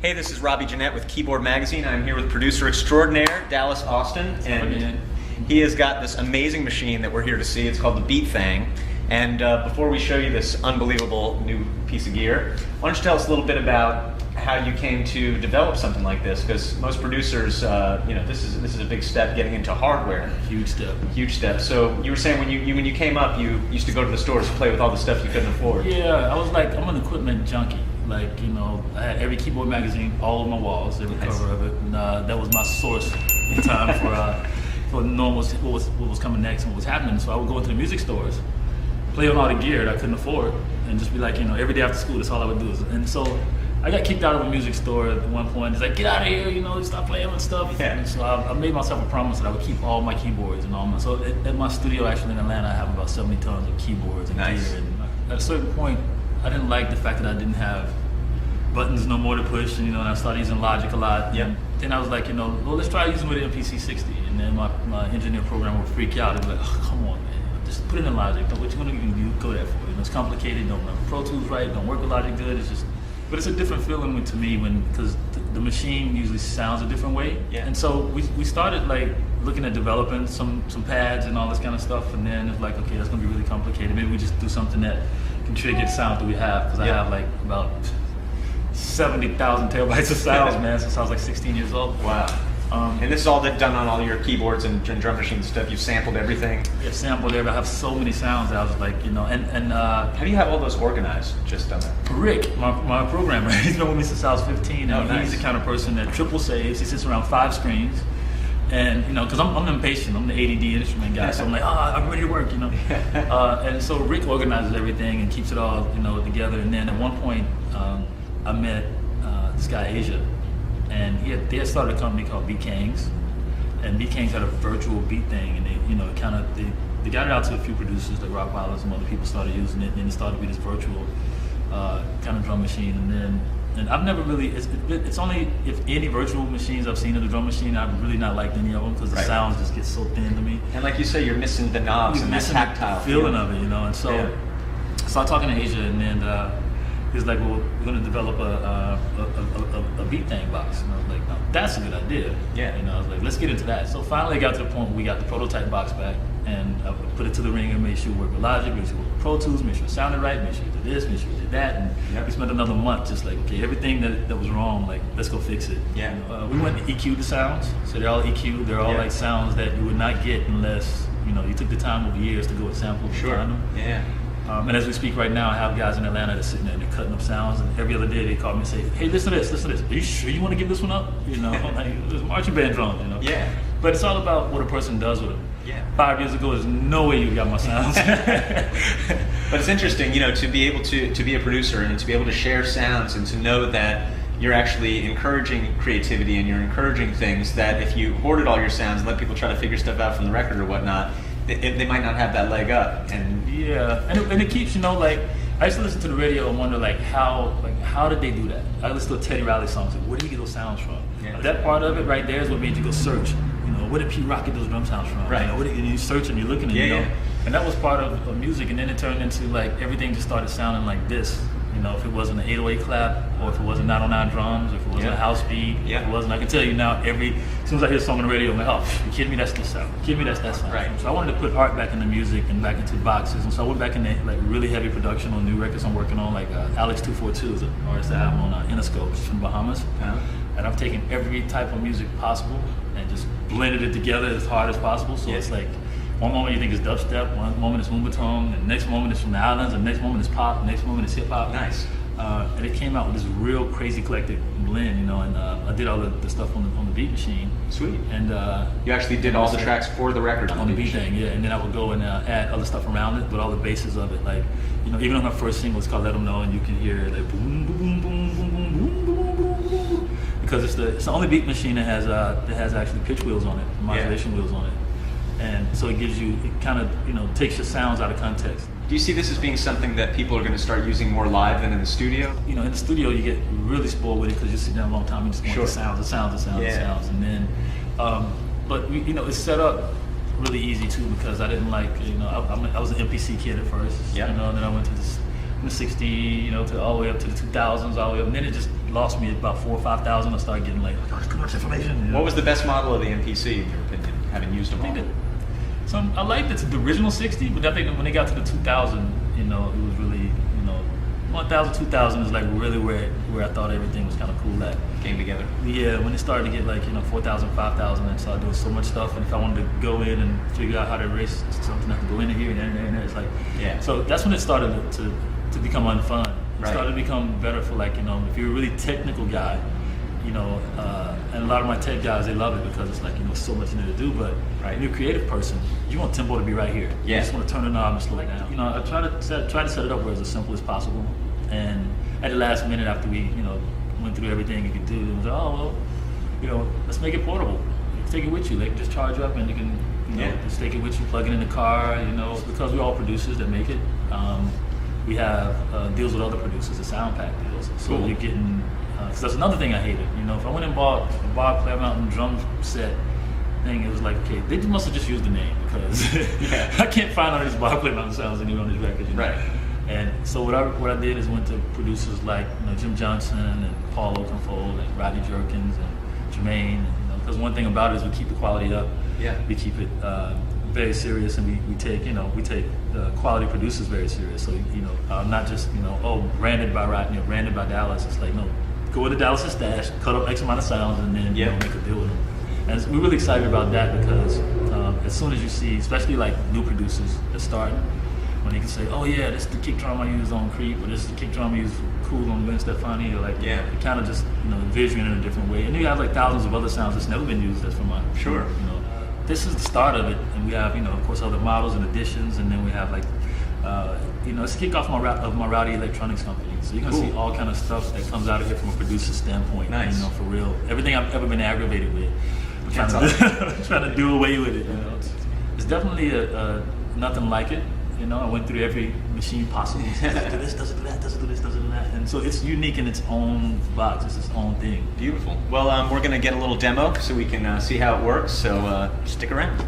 Hey, this is Robbie Jeanette with Keyboard Magazine. I'm here with producer extraordinaire, Dallas Austin, and he has got this amazing machine that we're here to see. It's called the Beat Thing. And before we show you this unbelievable new piece of gear, why don't you tell us a little bit about how you came to develop something like this? Because most producers, this is a big step getting into hardware. Huge step. Huge step. So you were saying when you came up, you used to go to the stores to play with all the stuff you couldn't afford. Yeah, I'm an equipment junkie. I had every Keyboard Magazine all over my walls, every cover of it, and that was my source in time for knowing what was coming next and what was happening. So I would go into the music stores, play on all the gear that I couldn't afford, and just be like, every day after school, that's all I would do. And so I got kicked out of a music store at one point. It's like, get out of here, stop playing with stuff. Yeah. And so I made myself a promise that I would keep all my keyboards and all my. So at my studio, actually in Atlanta, I have about 70 tons of keyboards and gear. And at a certain point, I didn't like the fact that I didn't have buttons no more to push, and I started using Logic a lot. Yeah. Then I was like, well, let's try using with an MPC 60. And then my engineer program would freak out and be like, oh, come on, man, just put it in Logic. What you gonna even go there for? It's complicated. Don't run Pro Tools right. Don't work with Logic good. But it's a different feeling to me because the machine usually sounds a different way. Yeah. And so we started looking at developing some pads and all this kind of stuff, and then it's like, okay, that's gonna be really complicated. Maybe we just do something that can trigger the sound that we have, because I have about 70,000 terabytes of sounds, man, since I was 16 years old. Wow. And this is all done on all your keyboards and drum machine stuff. You've sampled everything. Yeah, sampled everything. I have so many sounds that I was like, how do you have all those organized just on there? Rick, my programmer, he's been with me since I was 15, and nice. He's the kind of person that triple saves. He sits around 5 screens, and because I'm impatient, I'm the ADD instrument guy, so I'm like, I'm ready to work, and so Rick organizes everything and keeps it all, together. And then at one point, I met this guy Asia, and they had started a company called Beat Kings, and Beat Kings had a virtual beat thing, and they got it out to a few producers like Rockpile and some other people started using it, and it started to be this virtual kind of drum machine. And I've never really, it's only if any virtual machines I've seen in the drum machine, I've really not liked any of them, because the sounds just get so thin to me. And like you say, you're missing the knobs and that tactile feeling of it, and so I started talking to Asia, and then he's like, well, we're going to develop a Beat Thing box. And I was like, no, that's a good idea. Yeah. I was like, let's get into that. So finally I got to the point where we got the prototype box back, and I put it to the ring and made sure it worked with Logic, made sure it worked with Pro Tools, made sure it sounded right, made sure you did this, made sure you did that. And we spent another month just okay, everything that was wrong, let's go fix it. Yeah. We went to EQ the sounds. So they're all EQ. They're all sounds that you would not get unless, you took the time over years to go and sample and find them. Yeah. And as we speak right now, I have guys in Atlanta that's sitting there and they're cutting up sounds, and every other day they call me and say, hey, listen to this. Are you sure you want to give this one up? There's marching band drums, Yeah. But it's all about what a person does with them. Yeah. 5 years ago, there's no way you got my sounds. But it's interesting, to be able to be a producer and to be able to share sounds and to know that you're actually encouraging creativity and you're encouraging things that if you hoarded all your sounds and let people try to figure stuff out from the record or whatnot, they might not have that leg up. And and it keeps, I used to listen to the radio and wonder how did they do that? I listen to Teddy Riley songs, where did he get those sounds from? Yeah. That part of it right there is what made you go search. Where did Pete Rock get those drum sounds from? Right. And you search and you're looking and and that was part of music, and then it turned into everything just started sounding like this. If it wasn't an 808 clap, or if it wasn't 909 drums, or if it wasn't a house beat, if it wasn't, I can tell you now, as soon as I hear a song on the radio, I'm like, oh, you kidding me? That's this sound. You kidding me? That's that sound. Right. So I wanted to put art back into music and back into boxes, and so I went back into really heavy production on new records I'm working on, Alex 242 is an artist that I have on Interscope from Bahamas, and I've taken every type of music possible and just blended it together as hard as possible. So it's one moment you think it's dubstep, one moment it's moombahton, the next moment it's from the islands, the next moment it's pop, the next moment it's hip hop. Nice. And it came out with this real crazy eclectic blend, and I did all the stuff on the Beat Machine. Sweet. And you actually did all the tracks for the record on the Beat Thing, and then I would go and add other stuff around it, but all the bases of it, even on my first single, it's called Let 'Em Know, and you can hear boom, boom, boom, boom, boom, boom, boom, boom, boom, boom, because it's the only Beat Machine that has actually pitch wheels on it, modulation wheels on it. And so it kind of takes your sounds out of context. Do you see this as being something that people are going to start using more live than in the studio? In the studio you get really spoiled with it because you sit down a long time and just want the sounds. And then, but it's set up really easy too, because I didn't I was an MPC kid at first. Yeah. And then I went to this from the 60, you know, to all the way up to the 2000s, all the way up. And then it just lost me at about 4,000 or 5,000. I started getting like, oh, there's too much information. You know? What was the best model of the MPC in your opinion, having used them all? I liked the original 60, but I think when they got to the 2000, you know, it was really, you know, 1000, 2000 is like really where I thought everything was kind of cool at. Came together. Yeah, when it started to get like, you know, 4,000, 5,000, and started doing so much stuff, and if I wanted to go in and figure out how to erase something, I have to go in here and there and there. It's like, yeah. So that's when it started to become unfun. It Right. started to become better for like, you know, if you're a really technical guy, you know, and a lot of my tech guys, they love it because it's like, you know, so much in there to do, but right. when you're a creative person, you want tempo to be right here. Yeah. You just want to turn the knob and slow it down. You know, I try to set it up where it's as simple as possible, and at the last minute after we, you know, went through everything you could do, it was like, oh, well, you know, let's make it portable. You can take it with you. They can just charge up and you can, you know, just take it with you, plug it in the car, you know, because we're all producers that make it. We have deals with other producers, the sound pack deals. So Cool. you're getting, because that's another thing I hated. You know, if I went and bought a Bob Claire Mountain drum set thing, it was like, okay, they must have just used the name because Yeah. I can't find all these Bob Claire Mountain sounds anywhere on these records. You know? Right. And so what I did is went to producers like, you know, Jim Johnson and Paul Oakenfold and Rodney Jerkins and Jermaine. And, you know, because one thing about it is we keep the quality up. Yeah. We keep it very serious, and we take quality producers very serious. So you know, not just, you know, oh, branded by Rodney or branded by Dallas. It's like, no, go into Dallas' stash, cut up X amount of sounds, and then you know, make a deal with them. And we're really excited about that because as soon as you see, especially like new producers that start, when they can say, oh yeah, this is the kick drum I use on Creep, or this is the kick drum I use cool on Gwen Stefani, or like, you know, it kind of just, you know, envision it in a different way. And then you have like thousands of other sounds that's never been used. That's from my, Sure. you know, this is the start of it, and we have, you know, of course, other models and additions, and then we have like, you know, it's the kickoff of my Rowdy Electronics company. So you're gonna see all kind of stuff that comes out of here from a producer standpoint. Nice. You know, for real. Everything I've ever been aggravated with, That's trying to do away with it. You know, it's definitely nothing like it. You know, I went through every machine possible. Does it do this? Does it do that? Does it do this? Does it do that? And so it's unique in its own box. It's its own thing. Beautiful. Well, we're going to get a little demo so we can see how it works. So stick around.